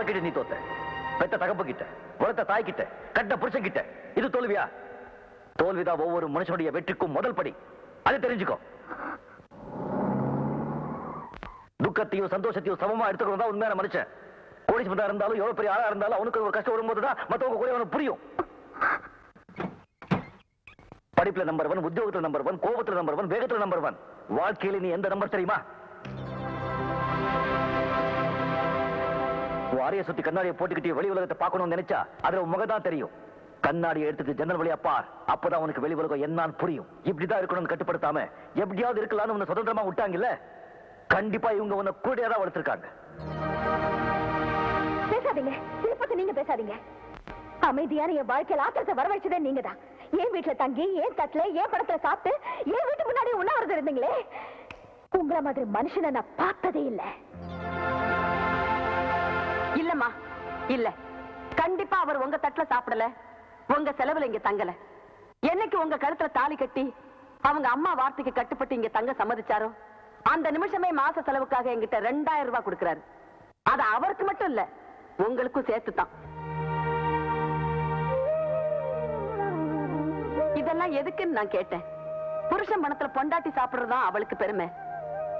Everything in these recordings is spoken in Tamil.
யார்கிட்ட நீ தோத்த? பெத்த தகப்பு கிட்ட, வளர்த்த தாய் கிட்ட, கட்ட புருஷன் கிட்ட. இது தோல்வியா? தோல்விதான் ஒவ்வொரு மனுஷனுடைய வெற்றிக்கும் முதல் படி. அதை தெரிஞ்சுக்கோ. துக்கத்தையும் சந்தோஷத்தையும் சமமா எடுத்துக்கணும் தான் உண்மையான மனுஷன். கோடீஸ்வரனா இருந்தாலும் எவ்வளவு பெரிய ஆளா இருந்தாலும் அவனுக்கு ஒரு கஷ்டம் வரும்போதுதான் மத்தவங்க கூட அவனுக்கு புரியும். படிப்புல நம்பர் 1, உத்தியோகத்துல நம்பர் 1, கோபத்துல நம்பர் 1, வேகத்துல நம்பர் 1. வாழ்க்கையில நீ எந்த நம்பர் தெரியுமா? அறைய சுத்தி கண்ணாடியை போட்டுக்கிட்டு வெளி உலகத்தை பார்க்கணும்னு நினைச்சா அதுல முகதான் தெரியும். கண்ணாடியை எடுத்துட்டு ஜன்னல் வழியா பார், அப்பதான் உனக்கு வெளி உலகம் என்னன்னு புரியும். இப்படிதான் இருக்கணும்னு கட்டுப்படுத்தாம எப்படியாவது இருக்கலாம்னு உன்னை சுதந்திரமா விட்டாங்கல்ல, கண்டிப்பா இவங்க உன்னை கூடையாதான் வளர்த்திருக்காங்க. பேசாதீங்க, திருப்பதி நீங்க பேசாதீங்க. அமைதியான என் வாழ்க்கையில் ஆத்திரத்தை வரவழைச்சதே நீங்க தான். என் வீட்டுல தங்கி, ஏன் தட்டுல, ஏன் படத்துல சாப்பிட்டு, என் வீட்டு முன்னாடி உண்ணாவிரதம் இருந்தீங்களே. உங்கள மாதிரி மனுஷனை நான் பார்த்ததே இல்ல. இல்லம்மா, இல்ல. கண்டிப்பா அவர் உங்க தட்டுல சாப்பிடல, உங்க செலவுல இங்க தங்கல. என்னைக்கு உங்க கழுத்துல தாலி கட்டி அவங்க அம்மா வார்த்தைக்கு கட்டுப்பட்டு இங்க தங்க சம்மதிச்சாரோ அந்த நிமிஷமே மாச செலவுக்காக என்கிட்ட 2000 ரூபாய் கொடுக்கிறாரு. அது அவருக்கு மட்டும் இல்ல, உங்களுக்கும் சேர்த்துதான். இதெல்லாம் எதுக்குன்னு நான் கேட்டேன். புருஷன் பணத்துல பொண்டாட்டி சாப்பிடுறதுதான் அவளுக்கு பெருமை.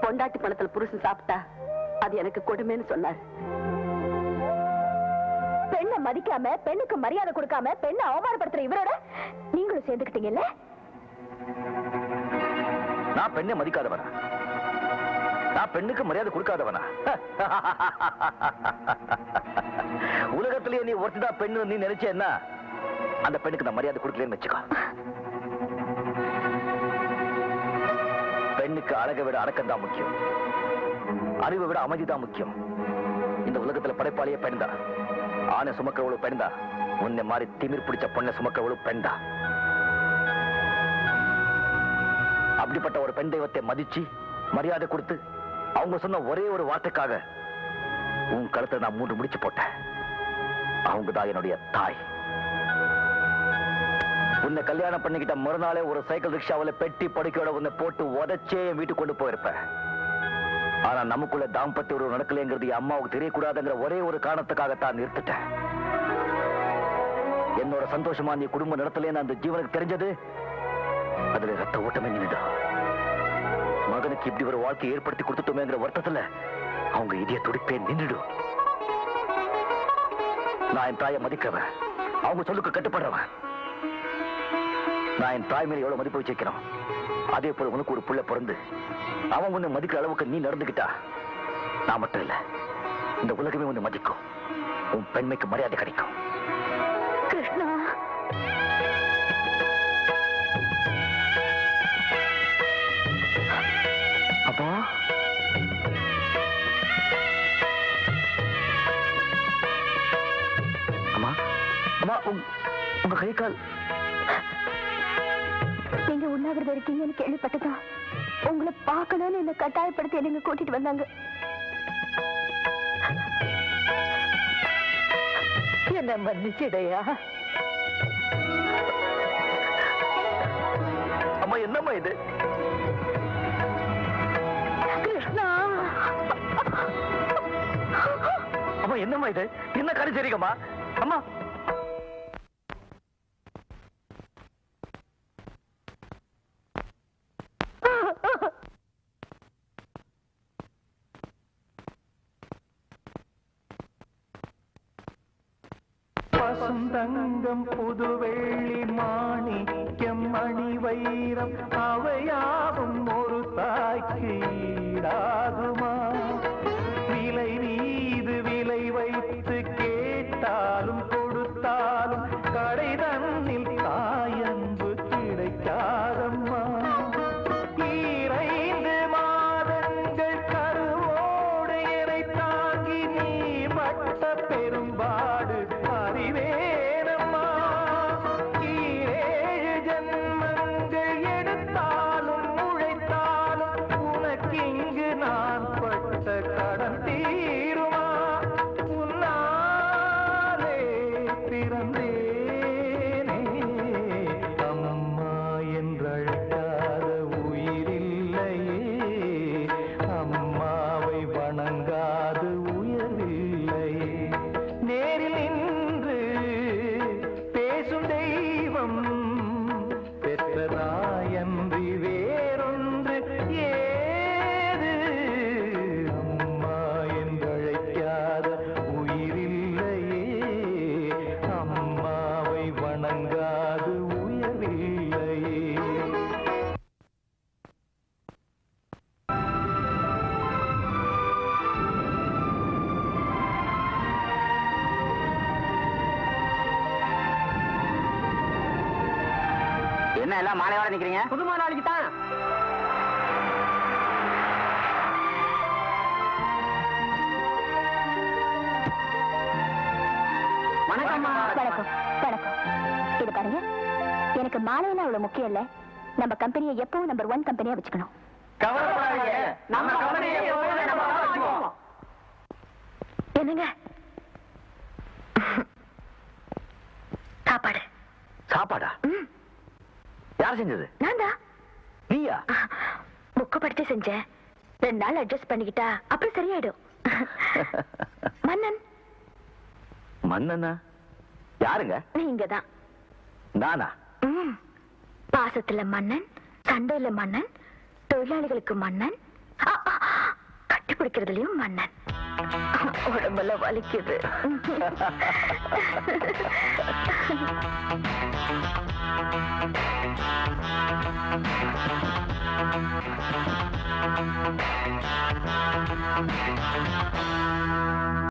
பொண்டாட்டி பணத்துல புருஷன் சாப்பிட்டா அது எனக்கு கொடுமைன்னு சொன்னார். பெண்ணை மதிக்காம, பெண்ணுக்கு மரியாதை கொடுக்காம, பெண்ணை அவமானப்படுத்துற இவரோட நீங்களும் சேர்ந்துக்கிட்டீங்கல்ல. நான் பெண்ணை மதிக்காதவனா? நான் பெண்ணுக்கு மரியாதை கொடுக்காதவனா? உலகத்திலேயே நீ ஒருத்திதான் பெண்ணு நீ நினைச்சேன்னா அந்த பெண்ணுக்கு நான் மரியாதை கொடுக்கலன்னு வச்சுக்கோ. பெண்ணுக்கு அழகை விட அடக்கம் தான் முக்கியம், அறிவை விட அமைதி தான் முக்கியம். இந்த உலகத்துல படைப்பாளியே பெண் தான். ஆணை சுமக்கிறவளும் பெண் தான். உன்னை மாதிரி திமிர் பிடிச்ச பொண்ணை சுமக்கிறவளும் பெண் தான். அப்படிப்பட்ட ஒரு பெண் தெய்வத்தை மதிச்சு மரியாதை கொடுத்து அவங்க சொன்ன ஒரே ஒரு வார்த்தைக்காக உன் கழுத்தை நான் 3 முடிச்சு போட்டேன். அவங்க தான் என்னுடைய தாய். உன்னை கல்யாணம் பண்ணிக்கிட்ட மறுநாளே ஒரு சைக்கிள் ரிக்ஷாவில் பெட்டி படுக்கையோட உன்னை போட்டு உதச்சே வீட்டுக்கு கொண்டு போயிருப்பேன். ஆனா நமக்குள்ள தாம்பத்திய உறவு நடக்கலைங்கிறது என் அம்மாவுக்கு தெரியக்கூடாதுங்கிற ஒரே ஒரு காரணத்துக்காகத்தான் நிறுத்திட்டேன். என்னோட சந்தோஷமா நீ குடும்பம் நடத்தலேன்னு அந்த ஜீவனுக்கு தெரிஞ்சது, அதுல ரத்த ஓட்டமே நின்றுடா. மகனுக்கு இப்படி ஒரு வாழ்க்கையை ஏற்படுத்தி கொடுத்துட்டோமேங்கிற வருத்தத்துல அவங்க இதய துடிப்பே நின்றுடும். நான் என் தாயை மதிக்கிறவன், அவங்க சொல்லுக்கு கட்டுப்படுறவன். நான் என் தாய் மேல எவ்வளவு மதிப்பு வச்சிருக்கிறோம், அதே போல உனக்கு ஒரு புள்ள பிறந்து அவன் உன்னை மதிக்கிற அளவுக்கு நீ நடந்துகிட்டா நான் மட்டும் இல்ல, இந்த உலகமே உன்னை மதிக்கும். உன் பெண்மைக்கு மரியாதை கிடைக்கும். கிருஷ்ணா, அப்பா அம்மா, அம்மா உங்க கை கால். நீங்க உண்ணாவிரதம் இருக்கீங்கன்னு கேள்விப்பட்டதா உங்களை பார்க்கணும்னு என்ன கட்டாயப்படுத்தி நீங்க கூட்டிட்டு வந்தாங்க. என்ன மன்னிச்சிடையா. அம்மா என்னம்மா இது? கிருஷ்ணா, அம்மா என்னம்மா இது? என்ன காரியம் சரிங்கம்மா? அம்மா பசுந்தங்கம் புதுவெள்ளி மாணிக்கம் மணி வைரம் அவையாவும் ஒரு தாய்க்கு ஈடாகுமா? விலை மீது விலை வைத்து கேட்டாலும் கொடுத்தாலும் கடை தன்னில் தாயன்பு கிடைக்காதம்மா. 2 மாதங்கள் கருவோடு எனை தாங்கி நீ பட்ட பெரும்பாடு அறிவேனம்மா. 7 ஜன்மங்கள் எடுத்த என்ன எல்லாம் மாலையோட நிக்கிறீங்க? புது முதலாளிக்கு தான். வணக்கம்மா. வணக்கம் வணக்கம். இது பாருங்க, எனக்கு மாலையெல்லாம் அவ்வளவு முக்கியம் இல்ல. நம்ம கம்பெனியை எப்பவும் நம்பர் 1 கம்பெனியா வச்சுக்கணும். என்னங்க சாப்பாடு? சாப்பாடா? யார் செஞ்சது? நான் தான். நீயா? புக்கு படிச்சு செஞ்சேன். 2 நாள் அட்ஜஸ்ட் பண்ணிக்கிட்டா அப்புறம் சரியாயிடும். மன்னன். மன்னனா? யாருங்க? நீங்க தான். நானா? பாசத்துல மன்னன், சண்டையில மன்னன், தொழிலாளிகளுக்கு மன்னன், கட்டி பிடிக்கிறதுலயும் மன்னன். உடம்புல வலிக்குது.